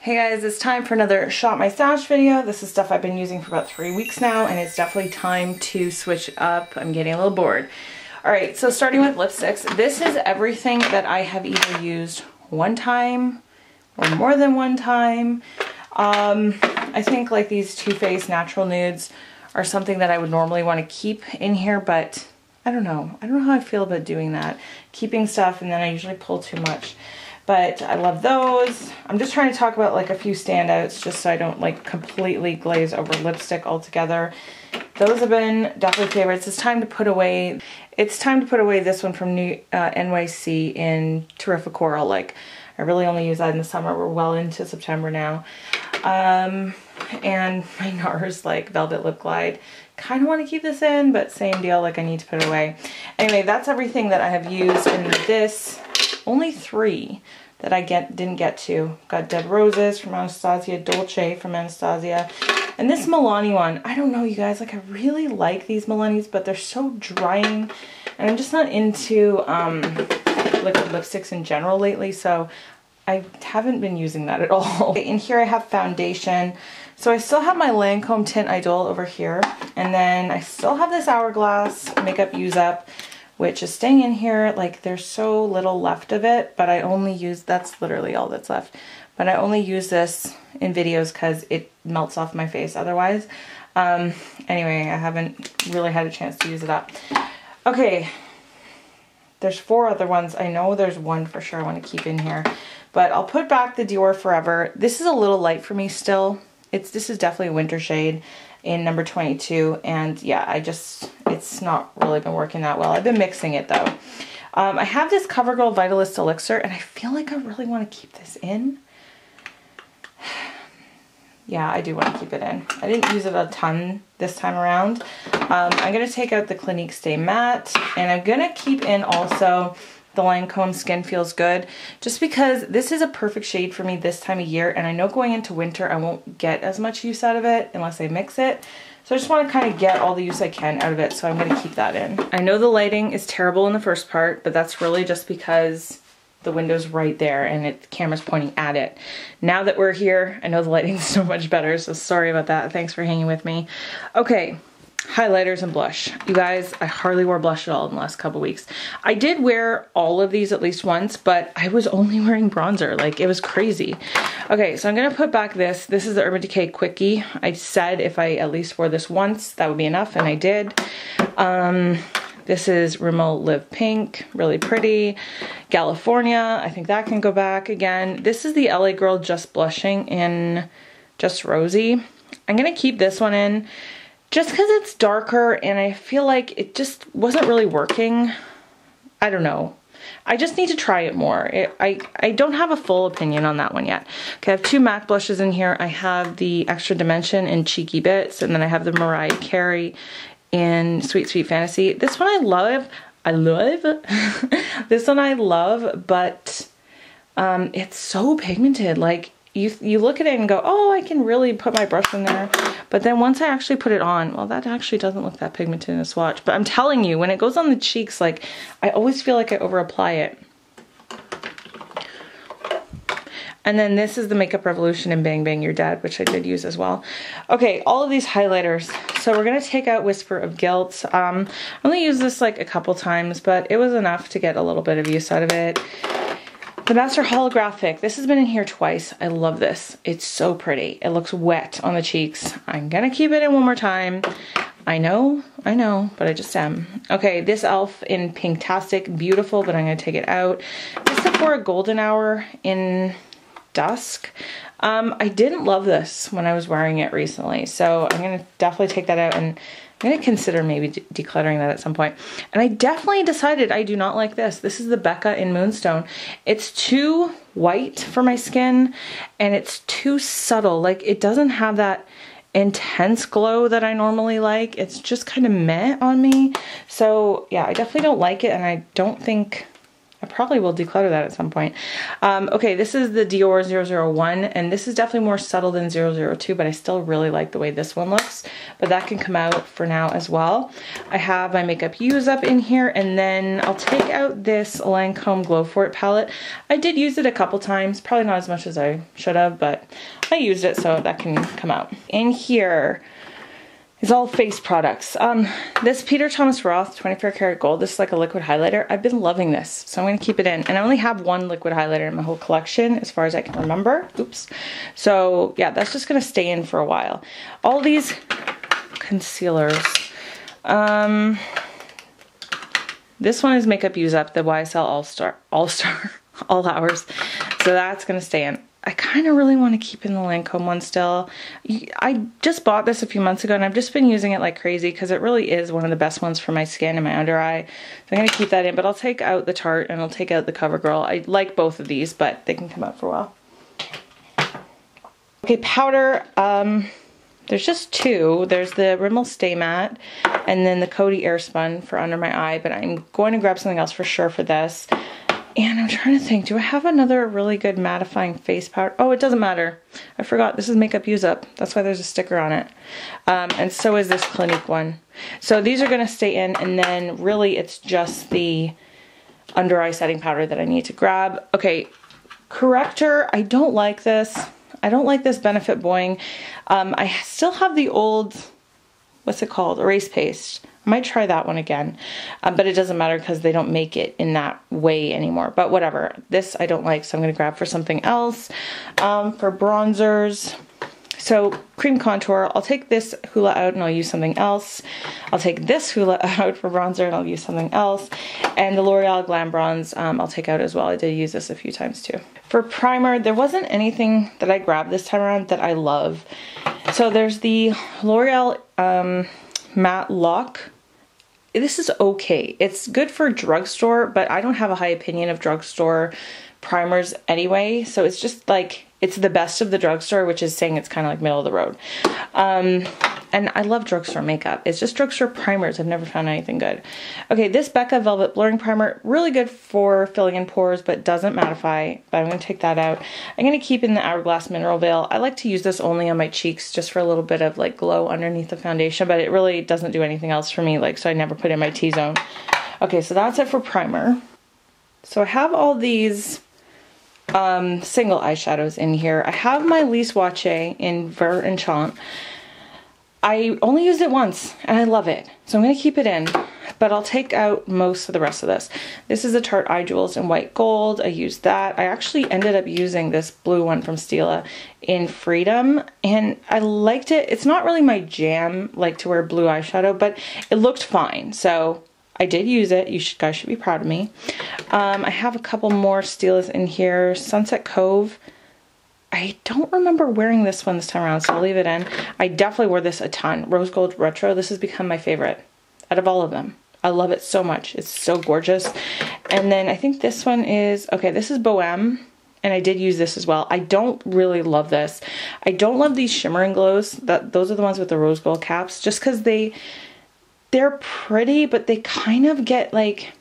Hey guys, it's time for another Shop My Stash video. This is stuff I've been using for about 3 weeks now, and it's definitely time to switch up. I'm getting a little bored. Alright, so starting with lipsticks. This is everything that I have either used one time or more than one time. I think like these Too Faced Natural Nudes are something that I would normally want to keep in here, but I don't know. I don't know how I feel about doing that. Keeping stuff and then I usually pull too much. But I love those. I'm just trying to talk about like a few standouts just so I don't like completely glaze over lipstick altogether. Those have been definitely favorites. It's time to put away this one from NYC in Terrific Coral. Like I really only use that in the summer. We're well into September now. And my NARS like Velvet Lip Glide. Kind of want to keep this in, but same deal, like I need to put it away. Anyway, that's everything that I have used in this. Only 3 that I didn't get to. Got Dead Roses from Anastasia, Dolce from Anastasia, and this Milani one. I don't know, you guys, like I really like these Milanis, but they're so drying, and I'm just not into liquid lipsticks in general lately, so I haven't been using that at all. In here I have foundation. So I still have my Lancome Tint Idol over here, and then I still have this Hourglass Makeup Use Up, which is staying in here. Like there's so little left of it, but I only use, that's literally all that's left. But I only use this in videos because it melts off my face otherwise. Anyway, I haven't really had a chance to use it up. Okay, there's 4 other ones. I know there's one for sure I want to keep in here, but I'll put back the Dior Forever. This is a little light for me still. This is definitely a winter shade in number 22, and yeah, it's not really been working that well. I've been mixing it though. I have this CoverGirl Vitalist Elixir, and I feel like I really want to keep this in. Yeah, I do want to keep it in. I didn't use it a ton this time around. I'm going to take out the Clinique Stay Matte, and I'm going to keep in also the Lancome Skin Feels Good, just because this is a perfect shade for me this time of year, and I know going into winter I won't get as much use out of it unless I mix it. So I just want to kind of get all the use I can out of it, so I'm going to keep that in. I know the lighting is terrible in the first part, but that's really just because the window's right there and the camera's pointing at it. Now that we're here, I know the lighting's so much better, so sorry about that. Thanks for hanging with me. Okay. Highlighters and blush. You guys, I hardly wore blush at all in the last couple weeks. I did wear all of these at least once, but I was only wearing bronzer. Like, it was crazy. Okay, so I'm going to put back this. This is the Urban Decay Quickie. I said if I at least wore this once, that would be enough, and I did. This is Rimmel Live Pink. Really pretty. California. I think that can go back again. This is the LA Girl Just Blushing in Just Rosy. I'm going to keep this one in, just because it's darker and I feel like it just wasn't really working. I don't know. I just need to try it more. I don't have a full opinion on that one yet. Okay, I have 2 MAC blushes in here. I have the Extra Dimension in Cheeky Bits, and then I have the Mariah Carey in Sweet Sweet Fantasy. This one I love. This one I love, but it's so pigmented. Like, you look at it and go, oh, I can really put my brush in there. But then once I actually put it on, well, that actually doesn't look that pigmented in a swatch. But I'm telling you, when it goes on the cheeks, like, I always feel like I over apply it. And then this is the Makeup Revolution in Bang Bang You're Dead, which I did use as well. Okay, all of these highlighters. So we're going to take out Whisper of Guilt. I only used this like a couple times, but it was enough to get a little bit of use out of it. The Master Holographic. This has been in here twice. I love this. It's so pretty. It looks wet on the cheeks. I'm gonna keep it in one more time. I know, but I just am. Okay, this e.l.f. in Pinktastic. Beautiful, but I'm gonna take it out. This Sephora Golden Hour in Dusk. I didn't love this when I was wearing it recently, so I'm gonna definitely take that out, and I'm going to consider maybe decluttering that at some point. And I definitely decided I do not like this. This is the Becca in Moonstone. It's too white for my skin, and it's too subtle. Like, it doesn't have that intense glow that I normally like. It's just kind of meh on me. So yeah, I definitely don't like it, and I don't think I probably will declutter that at some point. Okay, this is the Dior 001, and this is definitely more subtle than 002, but I still really like the way this one looks. But that can come out for now as well. I have my makeup use up in here, and then I'll take out this Lancome Glow For It palette. I did use it a couple times, probably not as much as I should have, but I used it, so that can come out. In here is all face products. This Peter Thomas Roth 24 karat gold, this is like a liquid highlighter. I've been loving this, so I'm gonna keep it in. And I only have one liquid highlighter in my whole collection as far as I can remember. Oops. So yeah, that's just gonna stay in for a while. All these concealers. This one is Makeup Use Up, the YSL All-Star, All Hours. So that's gonna stay in. I kind of really want to keep in the Lancome one still. I just bought this a few months ago and I've just been using it like crazy because it really is one of the best ones for my skin and my under eye. So I'm going to keep that in, but I'll take out the Tarte and I'll take out the CoverGirl. I like both of these, but they can come out for a while. Okay, powder. There's just two. There's the Rimmel Stay Matte and then the Coty Airspun for under my eye, but I'm going to grab something else for sure for this. And I'm trying to think, do I have another really good mattifying face powder? Oh, it doesn't matter. I forgot, this is Makeup Use Up. That's why there's a sticker on it. And so is this Clinique one. So these are gonna stay in, and then really it's just the under eye setting powder that I need to grab. Okay, corrector, I don't like this. I don't like this Benefit Boing. I still have the old, what's it called? Erase Paste. I might try that one again, but it doesn't matter because they don't make it in that way anymore. But whatever, this I don't like, so I'm going to grab for something else. For bronzers, so cream contour, I'll take this Hoola out and I'll use something else. I'll take this Hoola out for bronzer and I'll use something else. And the L'Oreal Glam Bronze I'll take out as well. I did use this a few times too. For primer, there wasn't anything that I grabbed this time around that I love. So there's the L'Oreal Matte Lock. This is okay. It's good for drugstore, but I don't have a high opinion of drugstore primers anyway. So it's just like, it's the best of the drugstore, which is saying it's kind of like middle of the road. And I love drugstore makeup. It's just drugstore primers. I've never found anything good. Okay, this Becca Velvet Blurring Primer, really good for filling in pores, but doesn't mattify. But I'm going to take that out. I'm going to keep in the Hourglass Mineral Veil. I like to use this only on my cheeks, just for a little bit of like glow underneath the foundation, but it really doesn't do anything else for me, like, so I never put in my T-zone. Okay, so that's it for primer. So I have all these single eyeshadows in here. I have my Lise Wachee in Vert Enchant. I only used it once and I love it, so I'm going to keep it in, but I'll take out most of the rest of this. This is the Tarte Eye Jewels in White Gold. I used that. I actually ended up using this blue one from Stila in Freedom, and I liked it. It's not really my jam, like, to wear blue eyeshadow, but it looked fine, so I did use it. You guys should be proud of me. I have a couple more Stilas in here. Sunset Cove. I don't remember wearing this one this time around, so I'll leave it in. I definitely wore this a ton. Rose Gold Retro. This has become my favorite out of all of them. I love it so much. It's so gorgeous. And then I think this one is, okay, this is Bohème, and I did use this as well. I don't really love this. I don't love these Shimmer and Glows. Those are the ones with the rose gold caps, just because they're pretty, but they kind of get like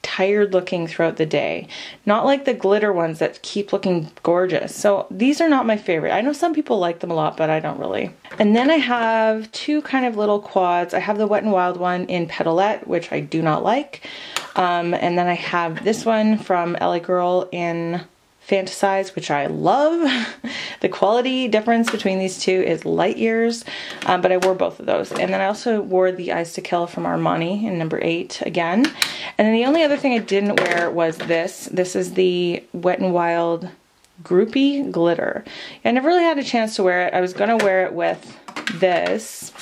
tired looking throughout the day. Not like the glitter ones that keep looking gorgeous. So these are not my favorite. I know some people like them a lot, but I don't really. And then I have two kind of little quads. I have the Wet n Wild one in Petalette, which I do not like. And then I have this one from LA Girl in Fantasize, which I love. The quality difference between these two is light years, but I wore both of those. And then I also wore the Eyes to Kill from Armani in number 8 again. And then the only other thing I didn't wear was this. This is the Wet n Wild Groupie Glitter. I never really had a chance to wear it. I was gonna wear it with this,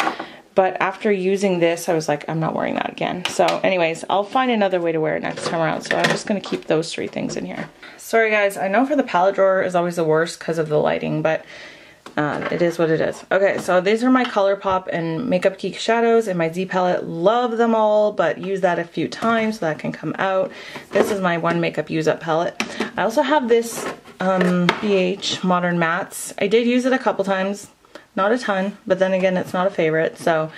but after using this, I was like, I'm not wearing that again. So anyways, I'll find another way to wear it next time around. So I'm just gonna keep those 3 things in here. Sorry guys, I know for the palette drawer is always the worst because of the lighting, but it is what it is. Okay, so these are my ColourPop and Makeup Geek shadows in my Z palette. Love them all, but use that a few times so that can come out. This is my one makeup use up palette. I also have this BH Modern Mattes. I did use it a couple times, not a ton, but then again, it's not a favorite. So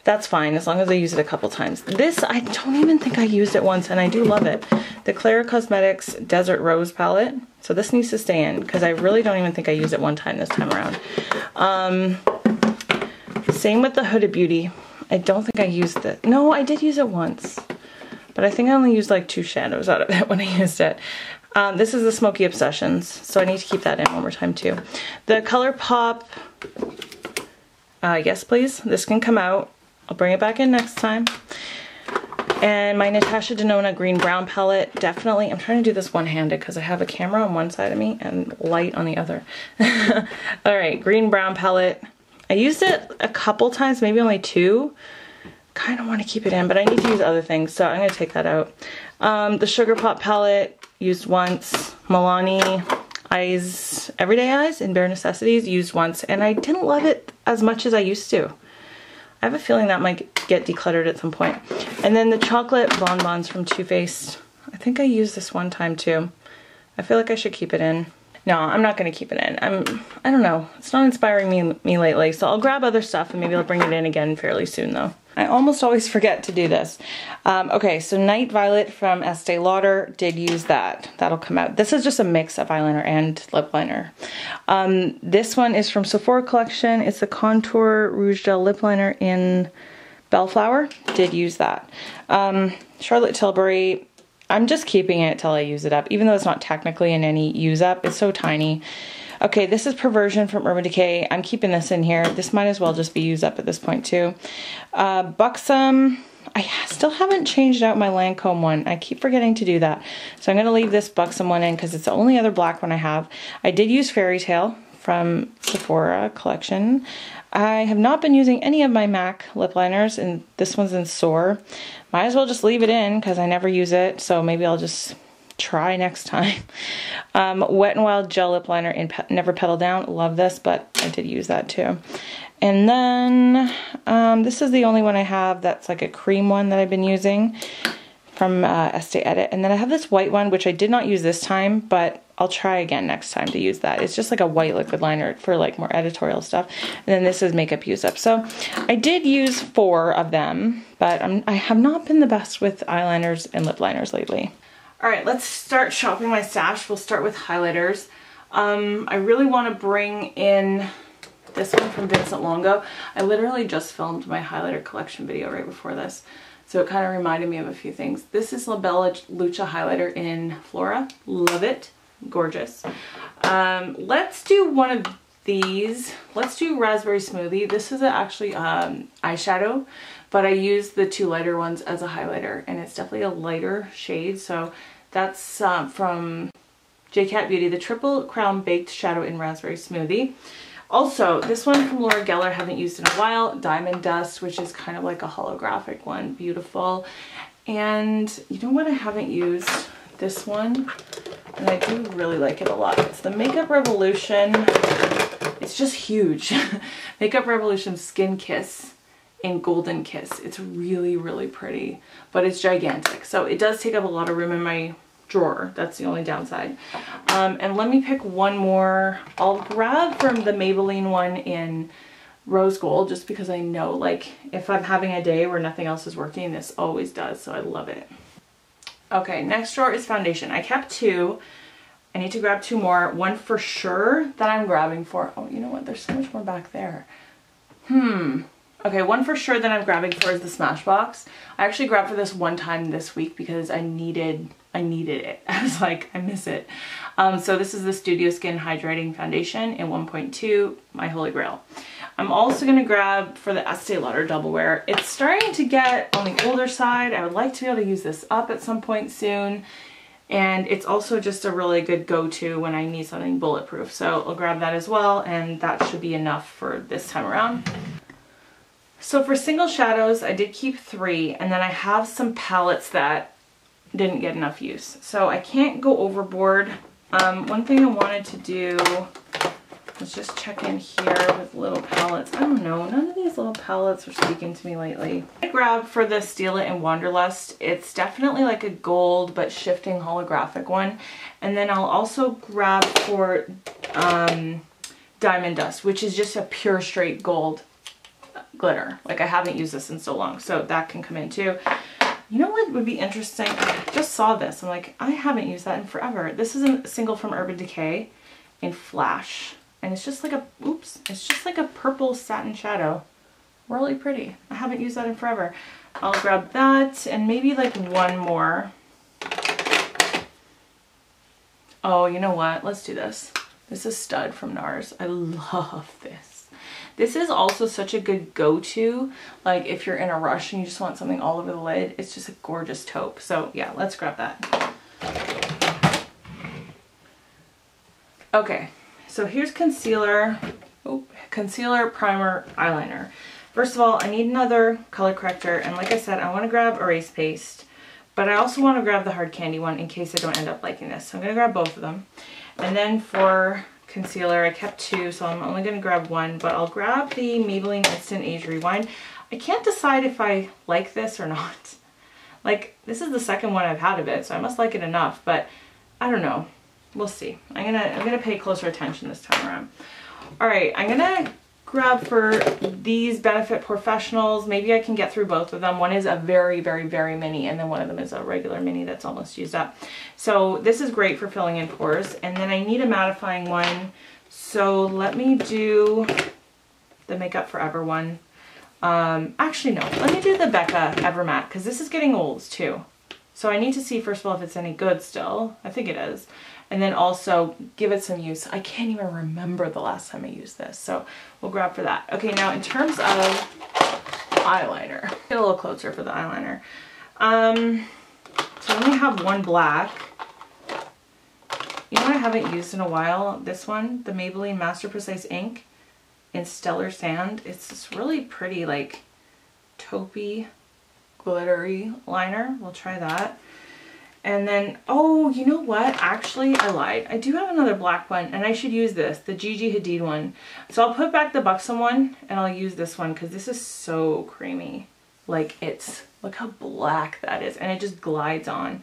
That's fine, as long as I use it a couple times. This, I don't even think I used it once, and I do love it. The Claire Cosmetics Desert Rose palette. So this needs to stay in, because I really don't even think I used it one time this time around. Same with the Huda Beauty. I don't think I used it. No, I did use it once. But I think I only used like 2 shadows out of it when I used it. This is the Smoky Obsessions, so I need to keep that in one more time too. The ColourPop, yes please, this can come out. I'll bring it back in next time. And my Natasha Denona Green Brown palette, definitely, I'm trying to do this one-handed because I have a camera on one side of me and light on the other. Alright, Green Brown palette. I used it a couple times, maybe only 2. Kind of want to keep it in, but I need to use other things, so I'm going to take that out. The Sugar Pop palette, used once. Milani Eyes, Everyday Eyes in Bare Necessities, used once, and I didn't love it as much as I used to. I have a feeling that might get decluttered at some point. And then the Chocolate Bonbons from Too Faced. I think I used this one time too. I feel like I should keep it in. No, I'm not going to keep it in. I don't know. It's not inspiring me lately, so I'll grab other stuff and maybe I'll bring it in again fairly soon though. I almost always forget to do this. Okay, so Night Violet from Estee Lauder, did use that. That'll come out. This is just a mix of eyeliner and lip liner. This one is from Sephora Collection. It's the Contour Rouge Gel Lip Liner in Bellflower. Did use that. Charlotte Tilbury, I'm just keeping it till I use it up, even though it's not technically in any use up. It's so tiny. Okay, this is Perversion from Urban Decay. I'm keeping this in here. This might as well just be used up at this point too. Buxom, I still haven't changed out my Lancome one. I keep forgetting to do that. So I'm going to leave this Buxom one in because it's the only other black one I have. I did use Fairy Tale from Sephora Collection. I have not been using any of my MAC lip liners, and this one's in Soar. Might as well just leave it in because I never use it, so maybe I'll just try next time. Wet n Wild Gel Lip Liner in Never Petal Down. Love this, but I did use that too. And then this is the only one I have that's like a cream one that I've been using from Estee Edit. And then I have this white one, which I did not use this time, but I'll try again next time to use that. It's just like a white liquid liner for like more editorial stuff. And then this is Makeup Use Up. So I did use 4 of them, but I have not been the best with eyeliners and lip liners lately. Alright, let's start shopping my stash. We'll start with highlighters. I really want to bring in this one from Vincent Longo. I literally just filmed my highlighter collection video right before this, so it kind of reminded me of a few things. This is La Bella Lucia highlighter in Flora. Love it. Gorgeous. Let's do one of these. Let's do Raspberry Smoothie. This is actually eyeshadow, but I used the 2 lighter ones as a highlighter, and it's definitely a lighter shade. So that's from J-Cat Beauty, the Triple Crown Baked Shadow in Raspberry Smoothie. Also, this one from Laura Geller I haven't used in a while, Diamond Dust, which is kind of like a holographic one. Beautiful. And you know what I haven't used? This one. And I do really like it a lot. It's the Makeup Revolution. It's just huge. Makeup Revolution Skin Kiss in Golden Kiss. It's really, really pretty, but it's gigantic. So it does take up a lot of room in my drawer. That's the only downside. And let me pick one more. I'll grab from the Maybelline one in Rose Gold, just because I know, like, if I'm having a day where nothing else is working, this always does, so I love it. Okay, next drawer is foundation. I kept 2. I need to grab 2 more. One for sure that I'm grabbing for. Oh, you know what? There's so much more back there. Okay, one for sure that I'm grabbing for is the Smashbox. I actually grabbed for this one time this week because I needed it. I was like, I miss it. So this is the Studio Skin Hydrating Foundation in 1.2, my holy grail. I'm also going to grab for the Estee Lauder Double Wear. It's starting to get on the older side. I would like to be able to use this up at some point soon. And it's also just a really good go-to when I need something bulletproof. So I'll grab that as well, and that should be enough for this time around. So for single shadows, I did keep 3, and then I have some palettes that didn't get enough use. So I can't go overboard. One thing I wanted to do was just check in here with little palettes. I don't know, none of these little palettes are speaking to me lately. I grabbed for the Steal It in Wanderlust. It's definitely like a gold but shifting holographic one. And then I'll also grab for Diamond Dust, which is just a pure straight gold. glitter. Like I haven't used this in so long, so that can come in too. You know what would be interesting? I just saw this. I'm like, I haven't used that in forever. This is a single from Urban Decay in Flash. And it's just like a, oops, it's just like a purple satin shadow. Really pretty. I haven't used that in forever. I'll grab that and maybe like one more. Oh, you know what? Let's do this. This is Stud from NARS. I love this. This is also such a good go-to, like if you're in a rush and you just want something all over the lid. It's just a gorgeous taupe. So yeah, let's grab that. Okay, so here's concealer. Oh, concealer, primer, eyeliner. First of all, I need another color corrector, and like I said, I want to grab Erase Paste, but I also want to grab the hard candy one in case I don't end up liking this. So I'm going to grab both of them. And then for concealer, I kept two, so I'm only going to grab one, but I'll grab the Maybelline Instant Age Rewind. I can't decide if I like this or not. Like, this is the second one I've had of it, so I must like it enough, but I don't know. We'll see. I'm gonna pay closer attention this time around. All right, I'm gonna grab for these Benefit Professionals. Maybe I can get through both of them. One is a very, very, very mini, and then one of them is a regular mini that's almost used up. So this is great for filling in pores. And then I need a mattifying one. So let me do the Makeup Forever one. Actually, no. Let me do the Becca Ever Matte, because this is getting old too. So I need to see, first of all, if it's any good still. I think it is. And then also give it some use. I can't even remember the last time I used this, so we'll grab for that. Okay, now in terms of eyeliner, get a little closer for the eyeliner. So I only have one black. You know what I haven't used in a while? This one, the Maybelline Master Precise Ink in Stellar Sand. It's this really pretty, like, taupey, glittery liner. We'll try that. And then, oh, you know what? Actually, I lied. I do have another black one, and I should use this, the Gigi Hadid one. So I'll put back the Buxom one, and I'll use this one, because this is so creamy. Like, it's, look how black that is, and it just glides on.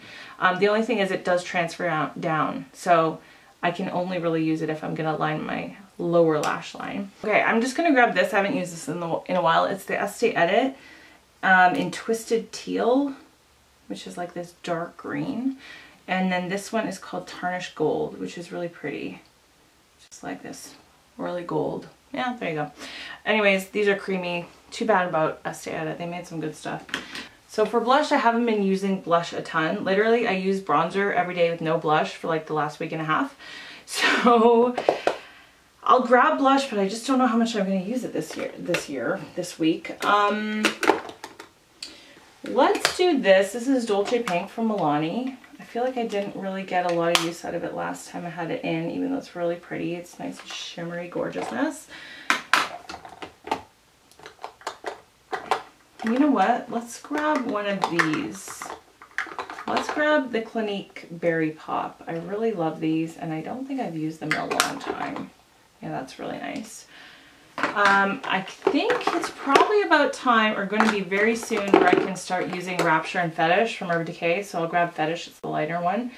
The only thing is it does transfer down, so I can only really use it if I'm going to line my lower lash line. Okay, I'm just going to grab this. I haven't used this in a while. It's the Estee Edit in Twisted Teal, which is like this dark green. And then this one is called Tarnished Gold, which is really pretty. Just like this, really gold. Yeah, there you go. Anyways, these are creamy. Too bad about Estee Edit. They made some good stuff. So for blush, I haven't been using blush a ton. Literally, I use bronzer every day with no blush for like the last week and a half. So I'll grab blush, but I just don't know how much I'm going to use it this week. Let's do this. This is Dolce Pink from Milani. I feel like I didn't really get a lot of use out of it last time I had it in, even though it's really pretty. It's nice and shimmery gorgeousness. You know what? Let's grab one of these. Let's grab the Clinique Berry Pop. I really love these, and I don't think I've used them in a long time. Yeah, that's really nice. I think it's probably about time, or going to be very soon, where I can start using Rapture and Fetish from Urban Decay. So I'll grab Fetish, it's the lighter one.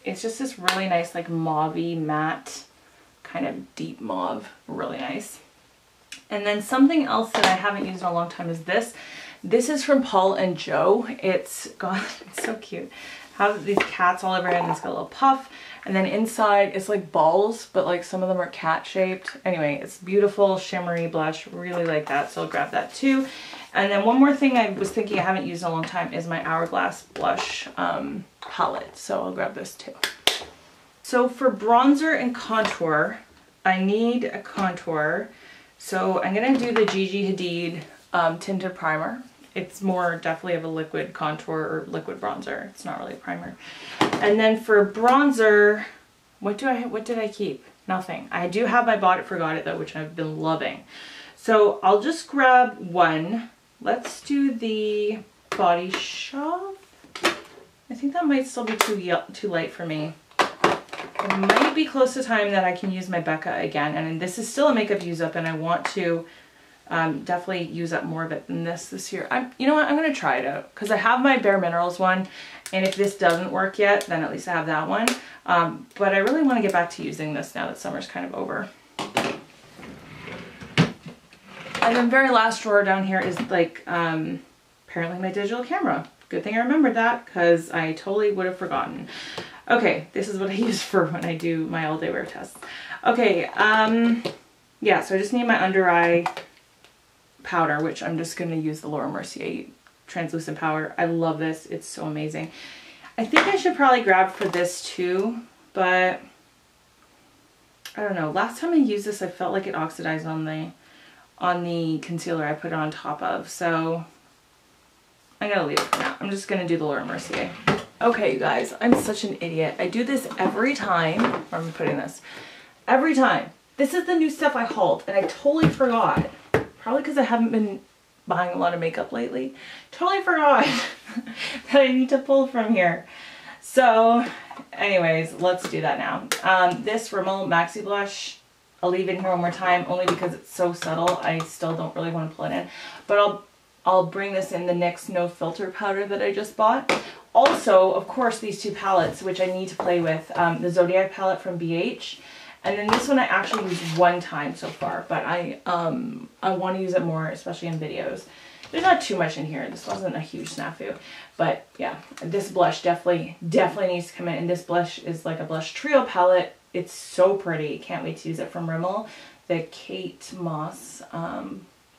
It's just this really nice, like mauvey matte, kind of deep mauve, really nice. And then something else that I haven't used in a long time is this. This is from Paul and Joe. It's so cute. Have these cats all over it, and it's got a little puff. And then inside it's like balls, but like some of them are cat shaped. Anyway, it's beautiful, shimmery blush. Really like that, so I'll grab that too. And then one more thing I was thinking I haven't used in a long time is my Hourglass blush palette. So I'll grab this too. So for bronzer and contour, I need a contour. So I'm gonna do the Gigi Hadid tinted primer. It's more definitely of a liquid contour or liquid bronzer. It's not really a primer. And then for bronzer, what did I keep? Nothing. I do have my Bought It Forgot It though, which I've been loving. So I'll just grab one. Let's do the Body Shop. I think that might still be too light for me. It might be close to time that I can use my Becca again. And this is still a makeup use up, and I want to definitely use up more of it than this year. You know what, I'm going to try it out, because I have my Bare Minerals one, and if this doesn't work yet, then at least I have that one. But I really want to get back to using this now that summer's kind of over. And then very last drawer down here is like apparently my digital camera. Good thing I remembered that because I totally would have forgotten. Okay, this is what I use for when I do my all day wear tests. Okay, yeah, so I just need my under eye powder, which I'm just going to use the Laura Mercier translucent powder. I love this. It's so amazing. I think I should probably grab for this too, but I don't know. Last time I used this, I felt like it oxidized on the concealer I put it on top of, so I'm going to leave it for now. I'm just going to do the Laura Mercier. Okay, you guys, I'm such an idiot. I do this every time. Where am I putting this? Every time. This is the new stuff I hauled, and I totally forgot. Probably because I haven't been buying a lot of makeup lately. Totally forgot that I need to pull from here. So, anyways, let's do that now. This Rimmel Maxi Blush, I'll leave it in here one more time, only because it's so subtle. I still don't really want to pull it in. But I'll bring this in the NYX No Filter powder that I just bought. Also, of course, these two palettes, which I need to play with. The Zodiac palette from BH. And then this one I actually used one time so far, but I want to use it more, especially in videos. There's not too much in here. This wasn't a huge snafu. But yeah, this blush definitely needs to come in. And this blush is like a blush trio palette. It's so pretty. Can't wait to use it from Rimmel. The Kate Moss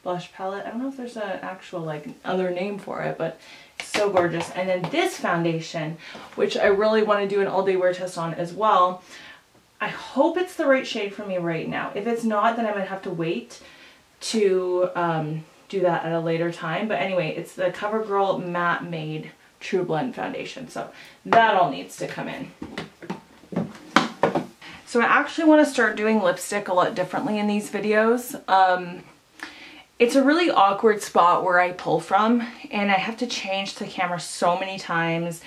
blush palette. I don't know if there's an actual like other name for it, but it's so gorgeous. And then this foundation, which I really want to do an all day wear test on as well. I hope it's the right shade for me right now. If it's not, then I might have to wait to do that at a later time. But anyway, it's the CoverGirl Matte Made True Blend Foundation. So that all needs to come in. So I actually want to start doing lipstick a lot differently in these videos. It's a really awkward spot where I pull from, and I have to change the camera so many times.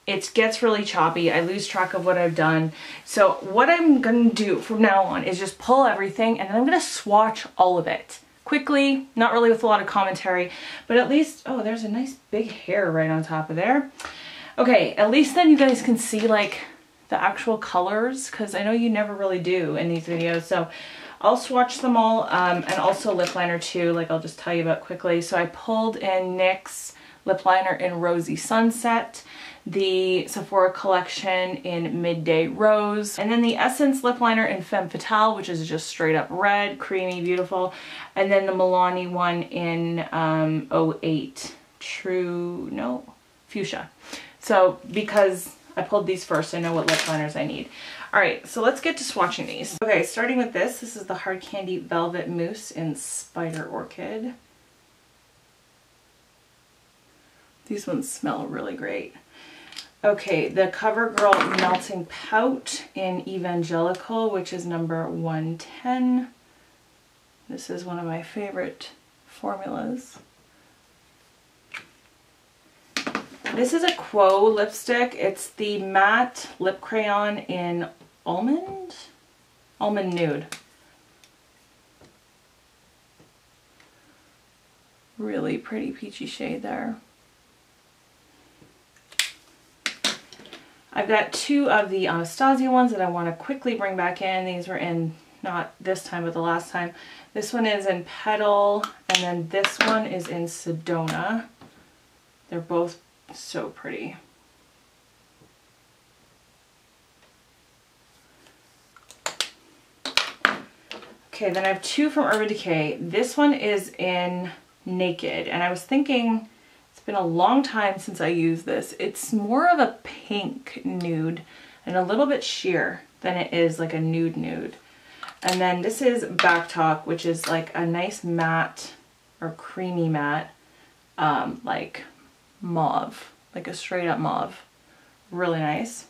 It gets really choppy. I lose track of what I've done. So what I'm going to do from now on is just pull everything, and then I'm going to swatch all of it quickly, not really with a lot of commentary, but at least, oh, there's a nice big hair right on top of there. Okay, at least then you guys can see like the actual colors, because I know you never really do in these videos. So I'll swatch them all, and also lip liner too, like I'll just tell you about quickly. So I pulled in NYX lip liner in Rosy Sunset, the Sephora collection in Midday Rose, and then the Essence lip liner in Femme Fatale, which is just straight up red, creamy, beautiful, and then the Milani one in 08 Fuchsia. So because I pulled these first, I know what lip liners I need. Alright, so let's get to swatching these. Okay, starting with this. This is the Hard Candy Velvet Mousse in Spider Orchid. These ones smell really great. Okay, the CoverGirl Melting Pout in Evangelical, which is number 110. This is one of my favorite formulas. This is a Quo lipstick. It's the matte lip crayon in Almond Nude. Really pretty peachy shade there. I've got two of the Anastasia ones that I want to quickly bring back in. These were in, not this time, but the last time. This one is in Petal, and then this one is in Sedona. They're both so pretty. Okay, then I have two from Urban Decay. This one is in Naked, and I was thinking, it's been a long time since I used this. It's more of a pink nude and a little bit sheer than it is like a nude nude. And then this is Back Talk, which is like a nice matte or creamy matte, like mauve, like a straight up mauve. Really nice.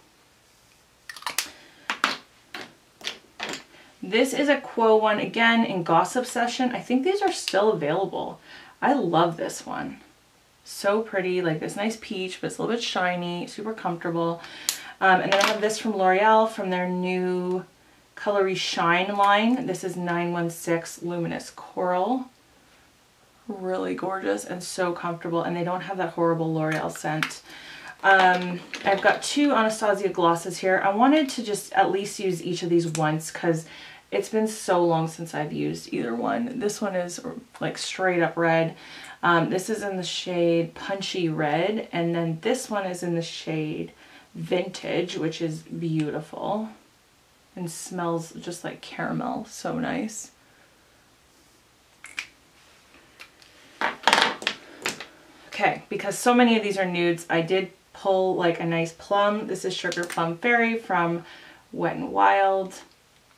This is a Quo one, again in Gossip Session. I think these are still available. I love this one. So pretty, like this nice peach, but it's a little bit shiny, super comfortable. And then I have this from L'Oreal from their new Colory Shine line. This is 916 Luminous Coral. Really gorgeous and so comfortable, and they don't have that horrible L'Oreal scent. I've got two Anastasia glosses here. I wanted to just at least use each of these once because It's been so long since I've used either one. This one is like straight up red. This is in the shade Punchy Red, and then this one is in the shade Vintage, which is beautiful and smells just like caramel. So nice. Okay, because so many of these are nudes, I did pull like a nice plum. This is Sugar Plum Fairy from Wet n Wild.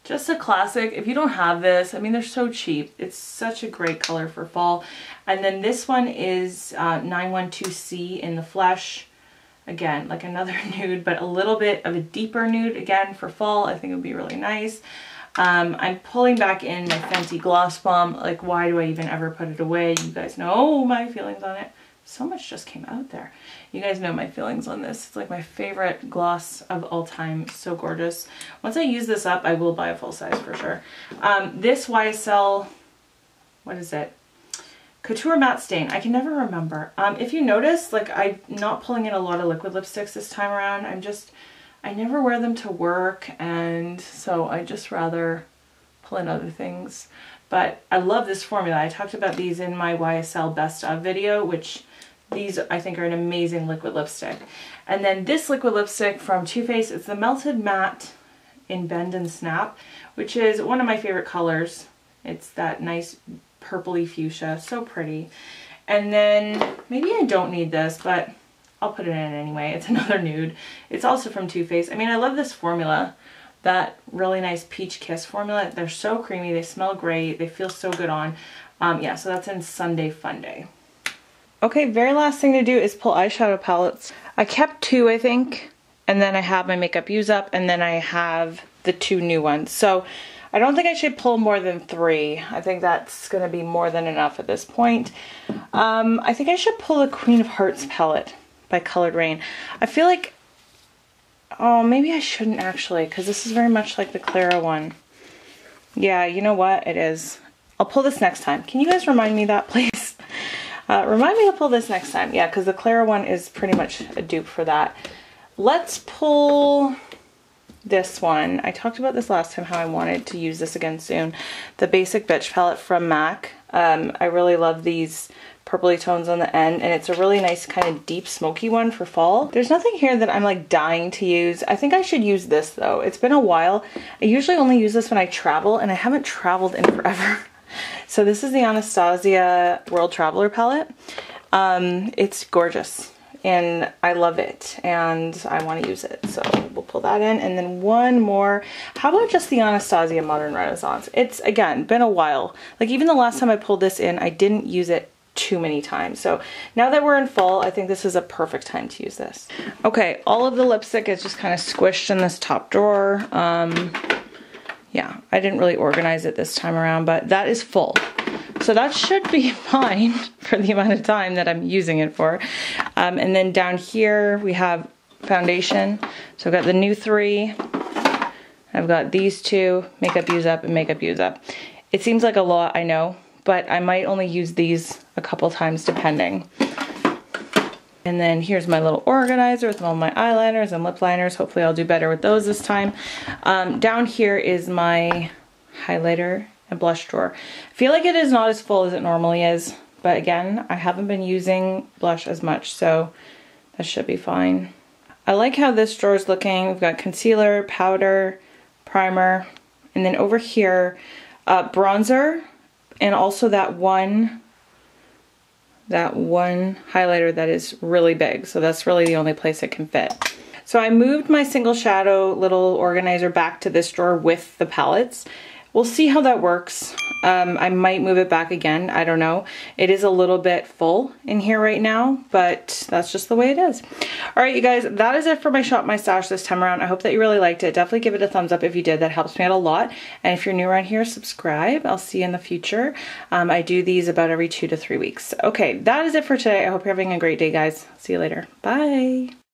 Just a classic. If you don't have this, I mean, they're so cheap. It's such a great color for fall. And then this one is 912C in the Flesh. Again, like another nude, but a little bit of a deeper nude again for fall. I think it would be really nice. I'm pulling back in my Fenty Gloss Bomb. Like, why do I even ever put it away? You guys know my feelings on it. So much just came out there. You guys know my feelings on this. It's like my favorite gloss of all time. So gorgeous. Once I use this up, I will buy a full size for sure. This YSL, what is it? Couture Matte Stain. I can never remember. If you notice, like, I'm not pulling in a lot of liquid lipsticks this time around. I never wear them to work, and so I just rather pull in other things. But I love this formula. I talked about these in my YSL Best Of video, which these I think are an amazing liquid lipstick. And then this liquid lipstick from Too Faced, it's the Melted Matte in Bend and Snap, which is one of my favorite colors. It's that nice purpley fuchsia, so pretty. And then maybe I don't need this, but I'll put it in anyway. It's another nude. It's also from Too Faced. I mean, I love this formula. That really nice Peach Kiss formula. They're so creamy, they smell great, they feel so good on. Yeah, so that's in Sunday Fun Day. Okay, very last thing to do is pull eyeshadow palettes. I kept 2, I think, and then I have my Makeup Use Up, and then I have the 2 new ones. So I don't think I should pull more than 3. I think that's gonna be more than enough at this point. I think I should pull the Queen of Hearts palette by Colored Rain. I feel like, oh, maybe I shouldn't actually, because this is very much like the Clara one. Yeah, you know what? It is. I'll pull this next time. Can you guys remind me that, please? Remind me to pull this next time. Yeah, because the Clara one is pretty much a dupe for that. Let's pull this one. I talked about this last time, how I wanted to use this again soon. The Basic Bitch palette from MAC. I really love these purpley tones on the end, and it's a really nice kind of deep smoky one for fall. There's nothing here that I'm like dying to use. I think I should use this though. It's been a while. I usually only use this when I travel, and I haven't traveled in forever. So this is the Anastasia World Traveler palette. It's gorgeous and I love it and I want to use it. So we'll pull that in, and then one more. How about just the Anastasia Modern Renaissance? It's, again, been a while. Like, even the last time I pulled this in, I didn't use it too many times. So now that we're in fall, I think this is a perfect time to use this. Okay, all of the lipstick is just kind of squished in this top drawer. Yeah, I didn't really organize it this time around, but that is full. So that should be fine for the amount of time that I'm using it for. And then down here we have foundation. So I've got the new 3. I've got these 2, Makeup Use Up and Makeup Use Up. It seems like a lot, I know, but I might only use these a couple times depending. And then here's my little organizer with all my eyeliners and lip liners. Hopefully I'll do better with those this time. Down here is my highlighter and blush drawer. I feel like it is not as full as it normally is, but again, I haven't been using blush as much, so that should be fine. I like how this drawer is looking. We've got concealer, powder, primer, and then over here, bronzer, and also that one highlighter that is really big. So that's really the only place it can fit. So I moved my single shadow little organizer back to this drawer with the palettes. We'll see how that works. I might move it back again. I don't know. It is a little bit full in here right now, but that's just the way it is. All right, you guys, that is it for my Shop My Stash this time around. I hope that you really liked it. Definitely give it a thumbs up if you did. That helps me out a lot. And if you're new around here, subscribe. I'll see you in the future. I do these about every 2 to 3 weeks. Okay, that is it for today. I hope you're having a great day, guys. See you later. Bye.